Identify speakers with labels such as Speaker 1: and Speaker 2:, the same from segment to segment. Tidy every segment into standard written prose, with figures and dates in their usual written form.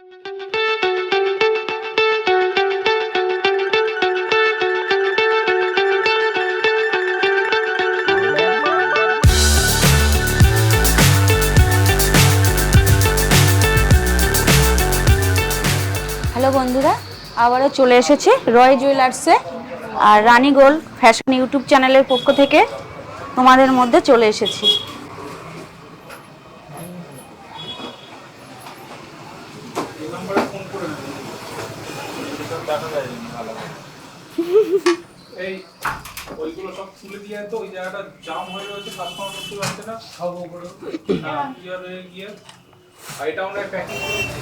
Speaker 1: Hello বন্ধুরা, আবারও চলে এসেছি রয় জুয়েলার্সে। আর রানী গোল্ড ফ্যাশন ইউটিউব চ্যানেলের পক্ষ থেকে তোমাদের মধ্যে চলে এসেছি।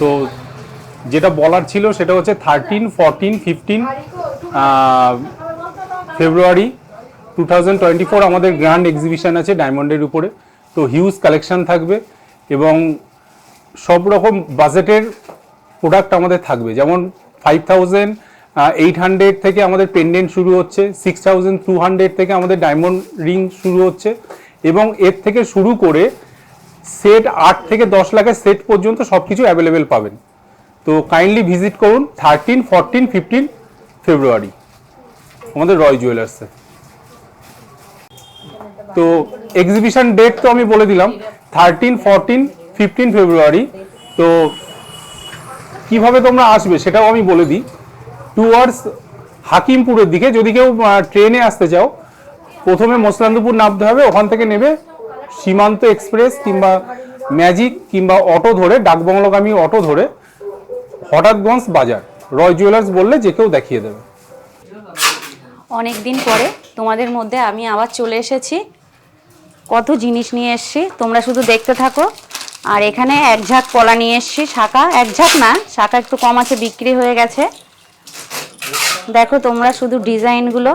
Speaker 2: তো যেটা বলার ছিল সেটা হচ্ছে 13, 14, 15 ফেব্রুয়ারি 2024 আমাদের গ্র্যান্ড এক্সিবিশন আছে ডায়মন্ডের উপরে। তো হিউজ কালেকশন থাকবে এবং সব রকম বাজেটের প্রোডাক্ট আমাদের থাকবে, যেমন 5800 থেকে আমাদের পেন্ডেন্ট শুরু হচ্ছে, 6200 থেকে আমাদের ডায়মন্ড রিং শুরু হচ্ছে এবং এর থেকে শুরু করে সেট 8 থেকে 10 লাখের সেট পর্যন্ত সব কিছু অ্যাভেলেবেল পাবেন। তো কাইন্ডলি ভিজিট করুন 13, 14, 15 ফেব্রুয়ারি আমাদের রয় জুয়েলার্সে। তো এক্সিবিশন ডেট তো আমি বলে দিলাম 13, 14, 15 ফেব্রুয়ারি। তো কিভাবে তোমরা আসবে সেটাও আমি বলে দিই। টুয়ার্ডস হাকিমপুরের দিকে যদি কেউ ট্রেনে আসতে চাও, প্রথমে মসলান্দপুর নামতে হবে, ওখান থেকে নেবে সীমান্ত এক্সপ্রেস কিংবা ম্যাজিক কিংবা অটো ধরে, ডাকবাংলোগামী অটো ধরে হঠাৎগঞ্জ বাজার রয় জুয়েলার্স বললে যে কেউ দেখিয়ে দেবে।
Speaker 1: অনেক দিন পরে তোমাদের মধ্যে আমি আবার চলে এসেছি। কত জিনিস নিয়ে এসেছি, তোমরা শুধু দেখতে থাকো। আর এখানে এক ঝাঁক পলা নিয়ে এসেছি, শাখা এক ঝাঁক না, শাখা একটু কম আছে, বিক্রি হয়ে গেছে। দেখো তোমরা শুধু ডিজাইনগুলো।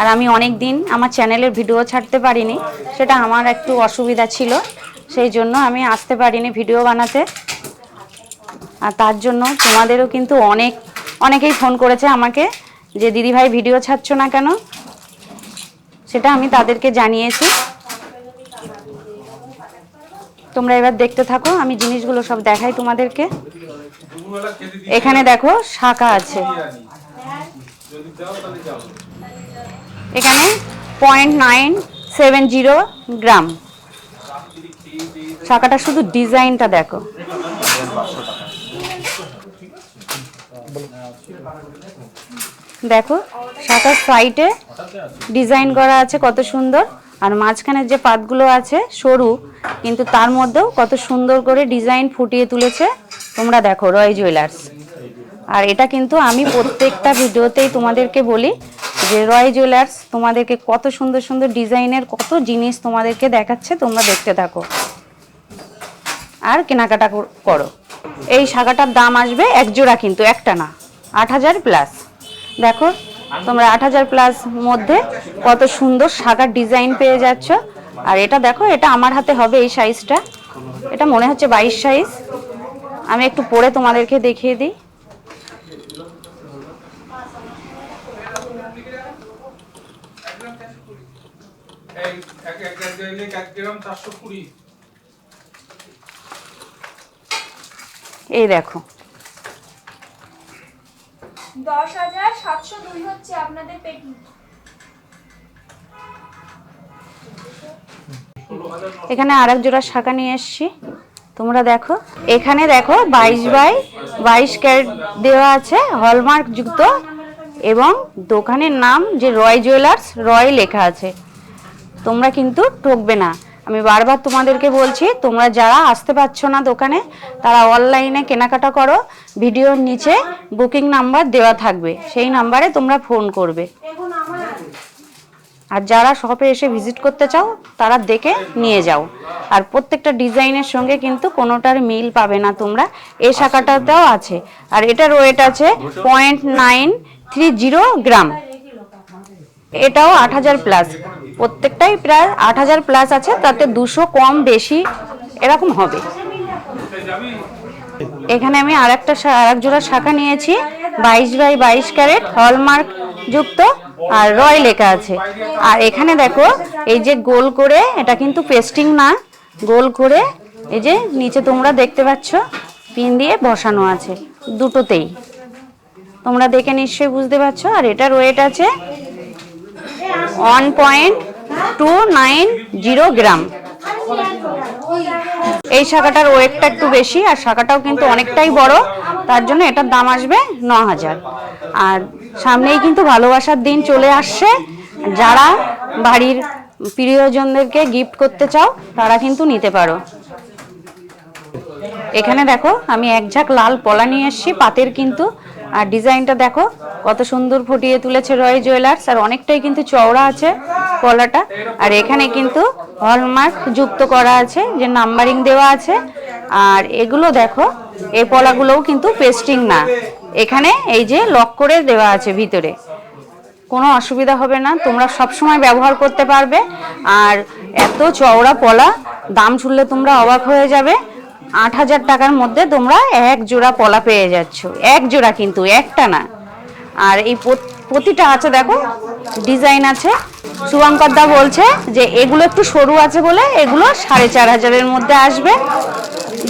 Speaker 1: আর আমি অনেক দিন আমার চ্যানেলের ভিডিও ছাড়তে পারিনি, সেটা আমার একটু অসুবিধা ছিল, সেই জন্য আমি আসতে পারিনি ভিডিও বানাতে। আর তার জন্য তোমাদেরও কিন্তু অনেকেই ফোন করেছে আমাকে যে দিদিভাই ভিডিও ছাড়ছো না কেন, সেটা আমি তাদেরকে জানিয়েছি। তোমরা এবার দেখতে থাকো, আমি জিনিসগুলো সব দেখাই তোমাদেরকে। এখানে দেখো শাখা আছে, এখানে 0.970 গ্রাম শাখাটা। শুধু ডিজাইনটা দেখো, দেখো শাখার সাইডে ডিজাইন করা আছে কত সুন্দর। আর মাঝখানের যে পাতগুলো আছে সরু, কিন্তু তার মধ্যেও কত সুন্দর করে ডিজাইন ফুটিয়ে তুলেছে। তোমরা দেখো রয় জুয়েলার্স। আর এটা কিন্তু আমি প্রত্যেকটা ভিডিওতেই তোমাদেরকে বলি যে রয় জুয়েলার্স তোমাদেরকে কত সুন্দর সুন্দর ডিজাইনের কত জিনিস তোমাদেরকে দেখাচ্ছে, তোমরা দেখতে থাকো আর কেনাকাটা করো। এই শাখাটার দাম আসবে এক জোড়া, কিন্তু একটা না, 8000 প্লাস। দেখো তোমরা 8000 প্লাস মধ্যে কত সুন্দর শাখার ডিজাইন পেয়ে যাচ্ছ। আর এটা দেখো, এটা আমার হাতে হবে এই সাইজটা, এটা মনে হচ্ছে 22 সাইজ। আমি একটু পরে তোমাদেরকে দেখিয়ে দিই। এই দেখো
Speaker 3: 10,702 হচ্ছে আপনাদের পেটি।
Speaker 1: এখানে আরেক জোড়া শাখা নিয়ে এসেছি, তোমরা দেখো। এখানে দেখো 22 ক্যারেট দেওয়া আছে, হলমার্ক যুক্ত, এবং দোকানের নাম যে রয় জুয়েলার্স, রয় লেখা আছে। তোমরা কিন্তু ঠকবে না, আমি বারবার তোমাদেরকে বলছি। তোমরা যারা আসতে পারছো না দোকানে, তারা অনলাইনে কেনাকাটা করো। ভিডিওর নিচে বুকিং নাম্বার দেওয়া থাকবে, সেই নাম্বারে তোমরা ফোন করবে। আর যারা শপে এসে ভিজিট করতে চাও, তারা দেখে নিয়ে যাও। আর প্রত্যেকটা ডিজাইনের সঙ্গে কিন্তু কোনোটার মিল পাবে না তোমরা। এই শাখাটাতেও আছে, আর এটার ওয়েট আছে 0.930 গ্রাম। এটাও 8000 প্লাস, প্রত্যেকটাই প্রায় 8000 প্লাস আছে, তাতে 200 কম বেশি এরকম হবে। এখানে আমি আরেক জোড়া শাখা নিয়েছি, 22 বাই 22 ক্যারেট হলমার্ক যুক্ত, আর রয় লেখা আছে। আর এখানে দেখো এই যে গোল করে, এটা কিন্তু পেস্টিং না, গোল করে এই যে নিচে তোমরা দেখতে পাচ্ছ পিন দিয়ে বসানো আছে দুটোতেই, তোমরা দেখে নিশ্চয়ই বুঝতে পারছো। আর এটার ওয়েট আছে 1.290 গ্রাম। এই শাখাটার ওয়েটটা একটু বেশি, আর শাখাটাও কিন্তু অনেকটাই বড়, তার জন্য এটার দাম আসবে 9000। আর সামনেই কিন্তু ভালোবাসার দিন চলে আসছে, যারা বাড়ির প্রিয়জনদেরকে গিফট করতে চাও তারা কিন্তু নিতে পারো। এখানে দেখো আমি এক ঝাঁক লাল পলা নিয়ে এসেছি পাতের কিন্তু, আর ডিজাইনটা দেখো কত সুন্দর ফুটিয়ে তুলেছে রয় জুয়েলার্স, আর অনেকটাই কিন্তু চওড়া আছে পলাটা। আর এখানে কিন্তু হলমার্ক যুক্ত করা আছে, যে নাম্বারিং দেওয়া আছে। আর এগুলো দেখো, এই পলাগুলোও কিন্তু পেস্টিং না, এখানে এই যে লক করে দেওয়া আছে ভিতরে, কোনো অসুবিধা হবে না, তোমরা সব সময় ব্যবহার করতে পারবে। আর এত চওড়া পলা, দাম শুনলে তোমরা অবাক হয়ে যাবে। 8000 টাকার মধ্যে তোমরা এক জোড়া পলা পেয়ে যাচ্ছ, এক জোড়া কিন্তু, একটা না। আর এই প্রতিটা আছে দেখো ডিজাইন আছে। শুভঙ্কর দা বলছে যে এগুলো একটু সরু আছে বলে এগুলো 4500 মধ্যে আসবে।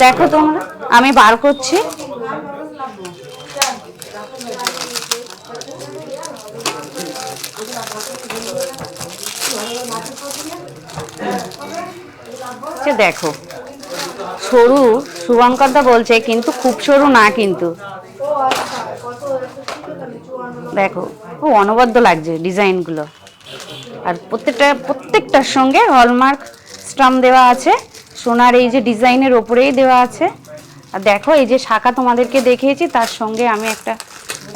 Speaker 1: দেখো তোমরা, আমি বার করছি। দেখো সরু, শুভঙ্কর দা বলছে কিন্তু খুব সরু না কিন্তু, দেখো খুব অনবদ্য লাগছে ডিজাইনগুলো। আর প্রত্যেকটার সঙ্গে হলমার্ক স্টাম্প দেওয়া আছে, সোনার এই যে ডিজাইনের ওপরেই দেওয়া আছে। আর দেখো এই যে শাখা তোমাদেরকে দেখিয়েছি, তার সঙ্গে আমি একটা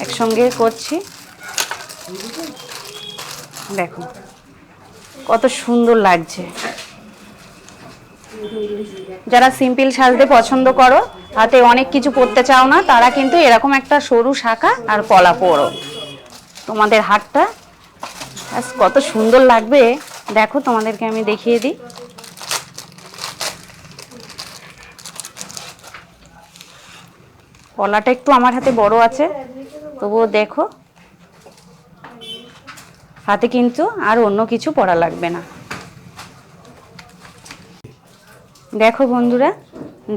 Speaker 1: একসঙ্গে করছি, দেখো কত সুন্দর লাগছে। যারা সিম্পল সাজতে পছন্দ করো, হাতে অনেক কিছু পরতে চাও না, তারা কিন্তু এরকম একটা সরু শাখা আর পলা পরো, তোমাদের হাতটা কত সুন্দর লাগবে। দেখো তোমাদেরকে আমি দেখিয়ে দিই। পলাটা একটু আমার হাতে বড় আছে, তবুও দেখো হাতে কিন্তু আর অন্য কিছু পরা লাগবে না। দেখো বন্ধুরা,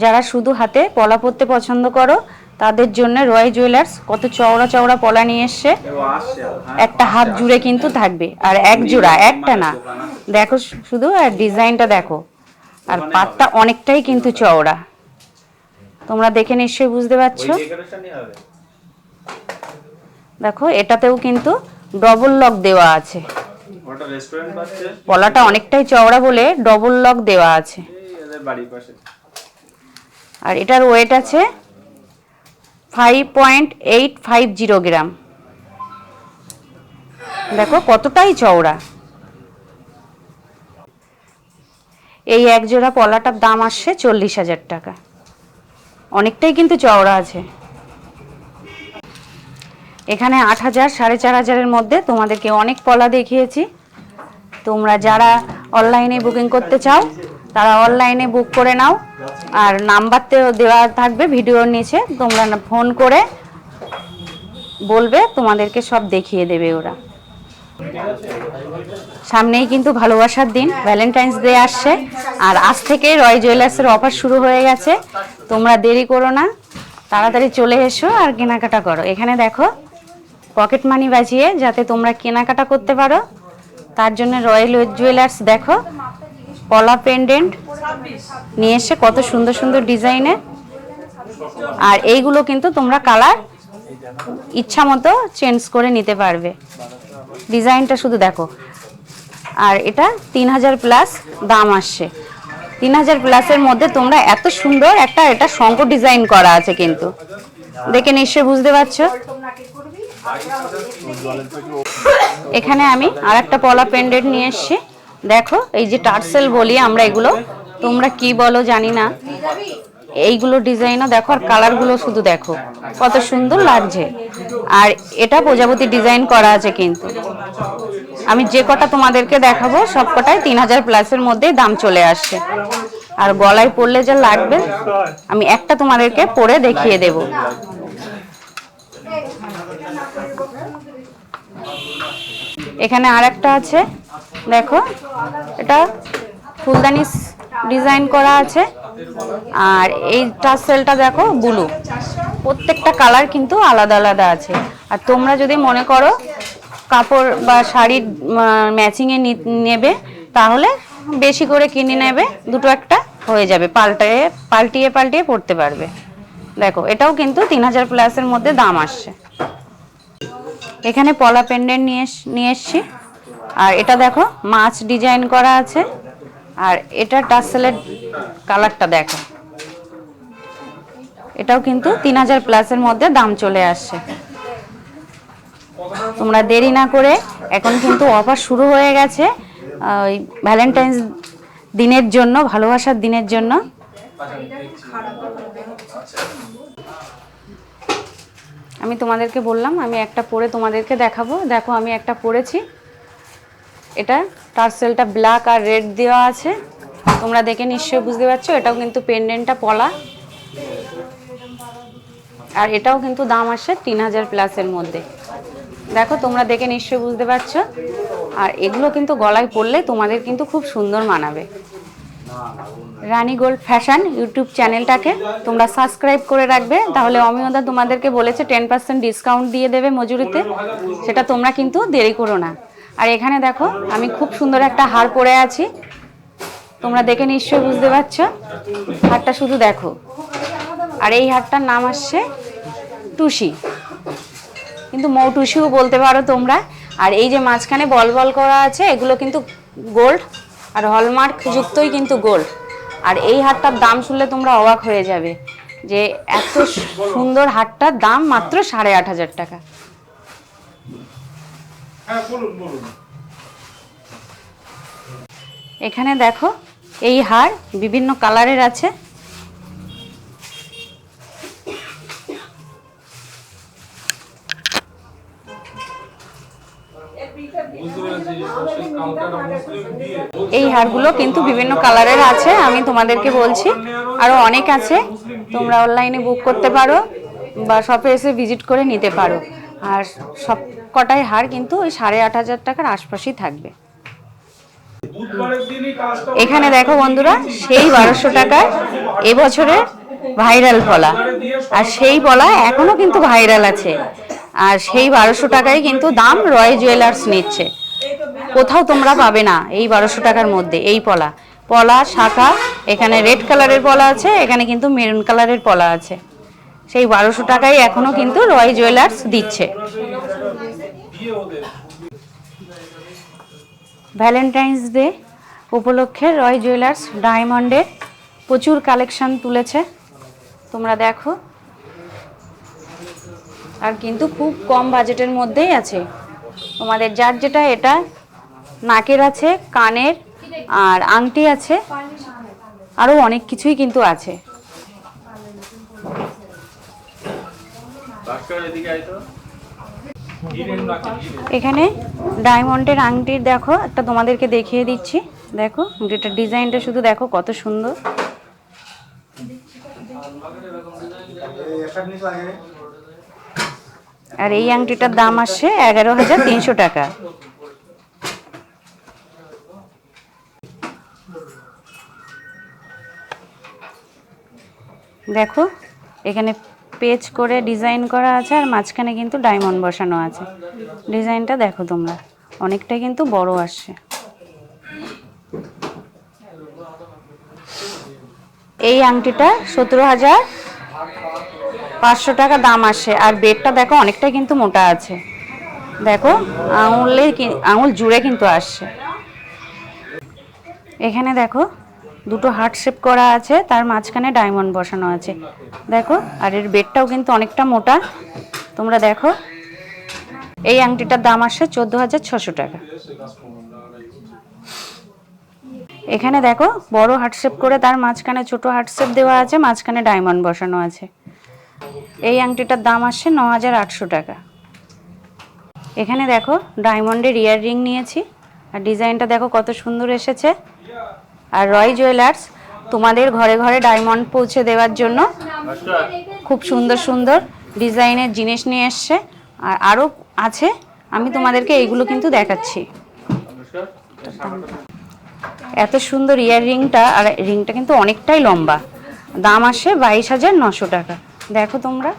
Speaker 1: যারা শুধু হাতে পলা পরতে পছন্দ করো তাদের জন্য রয় জুয়েলার্স কত চওড়া চওড়া পলা নিয়ে এসছে, একটা হাত জুড়ে কিন্তু থাকবে, আর এক জোড়া, একটা না। দেখো শুধু, আর ডিজাইনটা দেখো, আর পাতটা অনেকটাই কিন্তু চওড়া, তোমরা দেখে নিশ্চয়ই বুঝতে পারছো। দেখো এটাতেও কিন্তু ডবল লক দেওয়া আছে, পলাটা অনেকটাই চওড়া বলে ডবল লক দেওয়া আছে। আর এটার ওয়েট আছে 5.850 গ্রাম। দেখো কতটাই চওড়া। এই এক জোড়া পলাটার দাম আসছে 40,000 টাকা, অনেকটাই কিন্তু চওড়া আছে। এখানে 8000, 4500 মধ্যে তোমাদেরকে অনেক পলা দেখিয়েছি। তোমরা যারা অনলাইনে বুকিং করতে চাও তারা অনলাইনে বুক করে নাও, আর নাম্বারতেও দেওয়া থাকবে ভিডিওর নিচে, তোমরা ফোন করে বলবে, তোমাদেরকে সব দেখিয়ে দেবে ওরা। সামনেই কিন্তু ভালোবাসার দিন, ভ্যালেন্টাইন্স ডে আসছে, আর আজ থেকে রয় জুয়েলার্সের অফার শুরু হয়ে গেছে। তোমরা দেরি করো না, তাড়াতাড়ি চলে এসো আর কেনাকাটা করো। এখানে দেখো পকেট মানি বাজিয়ে যাতে তোমরা কেনাকাটা করতে পারো, তার জন্য রয়্যাল জুয়েলার্স দেখো পলা পেন্ডেন্ট নিয়ে এসে কত সুন্দর সুন্দর ডিজাইনের। আর এইগুলো কিন্তু তোমরা কালার ইচ্ছা মতো চেঞ্জ করে নিতে পারবে, ডিজাইনটা শুধু দেখো। আর এটা 3000 প্লাস দাম আসছে। 3000 প্লাসের মধ্যে তোমরা এত সুন্দর একটা, এটা শঙ্খ ডিজাইন করা আছে কিন্তু, দেখে নিশ্চয়ই বুঝতে পারছো। এখানে আমি আর একটা পলা পেন্ডেন্ট নিয়ে এসেছি, দেখো এই যে টার্সেল বলি আমরা, এগুলো তোমরা কি বলো জানি না, এইগুলো ডিজাইনও দেখো, আর কালারগুলো শুধু দেখো কত সুন্দর লাগছে। আর এটা প্রজাপতি ডিজাইন করা আছে কিন্তু, আমি যে কটা তোমাদেরকে দেখাবো সব কটাই 3000 প্লাসের মধ্যেই দাম চলে আসছে। আর গলায় পরলে যা লাগবে, আমি একটা তোমাদেরকে পরে দেখিয়ে দেব। এখানে আর একটা আছে, দেখো এটা ফুলদানি ডিজাইন করা আছে। আর এই টাসেলটা দেখো ব্লু, প্রত্যেকটা কালার কিন্তু আলাদা আলাদা আছে। আর তোমরা যদি মনে করো কাপড় বা শাড়ির ম্যাচিংয়ে নেবে, তাহলে বেশি করে কিনে নেবে, দুটো একটা হয়ে যাবে, পাল্টিয়ে পাল্টিয়ে পরতে পারবে। দেখো এটাও কিন্তু 3000 প্লাসের মধ্যে দাম আসছে। এখানে পলা পেন্ডেন্ট নিয়ে এসছি। আর এটা দেখো মাছ ডিজাইন করা আছে। আর এটা টাসেলের কালারটা দেখো, এটাও কিন্তু 3000 প্লাসের মধ্যে দাম চলে আসছে। তোমরা দেরি না করে, এখন কিন্তু অফার শুরু হয়ে গেছে ওই ভ্যালেন্টাইন্স দিনের জন্য, ভালোবাসার দিনের জন্য। আমি তোমাদেরকে বললাম আমি একটা পরে তোমাদেরকে দেখাবো। দেখো আমি একটা পরেছি, এটা টার্সেলটা ব্ল্যাক আর রেড দেওয়া আছে, তোমরা দেখে নিশ্চয়ই বুঝতে পারছো। এটাও কিন্তু পেন্ডেন্টটা পলা, আর এটাও কিন্তু দাম আসে 3000 প্লাসের মধ্যে। দেখো তোমরা দেখে নিশ্চয়ই বুঝতে পারছো। আর এগুলো কিন্তু গলায় পরলে তোমাদের কিন্তু খুব সুন্দর মানাবে। রানী গোল্ড ফ্যাশন ইউটিউব চ্যানেলটাকে তোমরা সাবস্ক্রাইব করে রাখবে, তাহলে অমিয়দা তোমাদেরকে বলেছে 10% ডিসকাউন্ট দিয়ে দেবে মজুরিতে, সেটা তোমরা কিন্তু দেরি করো না। আর এখানে দেখো আমি খুব সুন্দর একটা হার পরে আছি, তোমরা দেখে নিশ্চয়ই বুঝতে পারছো। হারটা শুধু দেখো। আর এই হারটার নাম আসছে টুসি, কিন্তু মৌ টুসিও বলতে পারো তোমরা। আর এই যে মাঝখানে বল বল করা আছে, এগুলো কিন্তু গোল্ড আর হলমার্ক যুক্তই কিন্তু গোল্ড। আর এই হারটার দাম শুনলে তোমরা অবাক হয়ে যাবে, যে এত সুন্দর হারটার দাম মাত্র 8500 টাকা। এখানে দেখো এই হার বিভিন্ন কালারের আছে। এই হারগুলো কিন্তু বিভিন্ন কালারের আছে, আমি তোমাদেরকে বলছি আরো অনেক আছে। তোমরা অনলাইনে বুক করতে পারো বা শপে এসে ভিজিট করে নিতে পারো। আর সব কটাই হার কিন্তু ওই 8500 টাকার আশপাশেই থাকবে। এখানে দেখো বন্ধুরা, সেই 1200 টাকার এবছরের ভাইরাল পলা, আর সেই পলা এখনো কিন্তু ভাইরাল আছে। আর সেই 1200 টাকায় কিন্তু দাম রয় জুয়েলার্স নিচ্ছে। কোথাও তোমরা পাবে না এই 1200 টাকার মধ্যে এই পলা শাখা। এখানে রেড কালারের পলা আছে, এখানে কিন্তু মেরুন কালারের পলা আছে। সেই 1200 টাকায় এখনো কিন্তু রয় জুয়েলার্স দিচ্ছে। ভ্যালেন্টাইন্স ডে উপলক্ষে রয় জুয়েলার্স ডায়মন্ডের প্রচুর কালেকশন তুলেছে, তোমরা দেখো। আর কিন্তু খুব কম বাজেটের মধ্যেই আছে। তোমাদের যার যেটা, এটা নাকের আছে, কানের আর আংটি আছে, আরো অনেক কিছুই কিন্তু আছে। এখানে ডায়মন্ডের আংটির দেখো একটা তোমাদেরকে দেখিয়ে দিচ্ছি। দেখো যেটা ডিজাইনটা শুধু দেখো কত সুন্দর। আর এই আংটিটার দাম আসছে 11300 টাকা। দেখো এখানে পেজ করে ডিজাইন করা আছে, আর মাঝখানে কিন্তু ডায়মন্ড বসানো আছে। ডিজাইনটা দেখো তোমরা, অনেকটা কিন্তু বড় আসছে। এই আংটিটা 17500 টাকা দাম আসে। আর বেগটা দেখো অনেকটা কিন্তু মোটা আছে, দেখো আঙুল জুড়ে কিন্তু আসছে। এখানে দেখো দুটো হার্ট শেপ করা আছে, তার মাঝখানে ডায়মন্ড বসানো আছে, দেখো। আর এর বেডটাও কিন্তু অনেকটা মোটা, তোমরা দেখো। এই আংটিটার দাম আসছে 14600 টাকা। এখানে দেখো বড় হার্ট শেপ করে তার মাঝখানে ছোট হার্ট শেপ দেওয়া আছে, মাঝখানে ডায়মন্ড বসানো আছে। এই আংটিটার দাম আসছে 9800 টাকা। এখানে দেখো ডায়মন্ডের ইয়ার রিং নিয়েছি, আর ডিজাইনটা দেখো কত সুন্দর এসেছে। আর রয় জুয়েলার্স তোমাদের ঘরে ঘরে ডায়মন্ড পৌঁছে দেওয়ার জন্য খুব সুন্দর সুন্দর ডিজাইনের জিনিস নিয়ে এসছে। আর আরও আছে, আমি তোমাদেরকে এইগুলো কিন্তু দেখাচ্ছি। এত সুন্দর ইয়াররিংটা, আর রিংটা কিন্তু অনেকটাই লম্বা। দাম আসে 22,900 টাকা। দেখো তোমরা।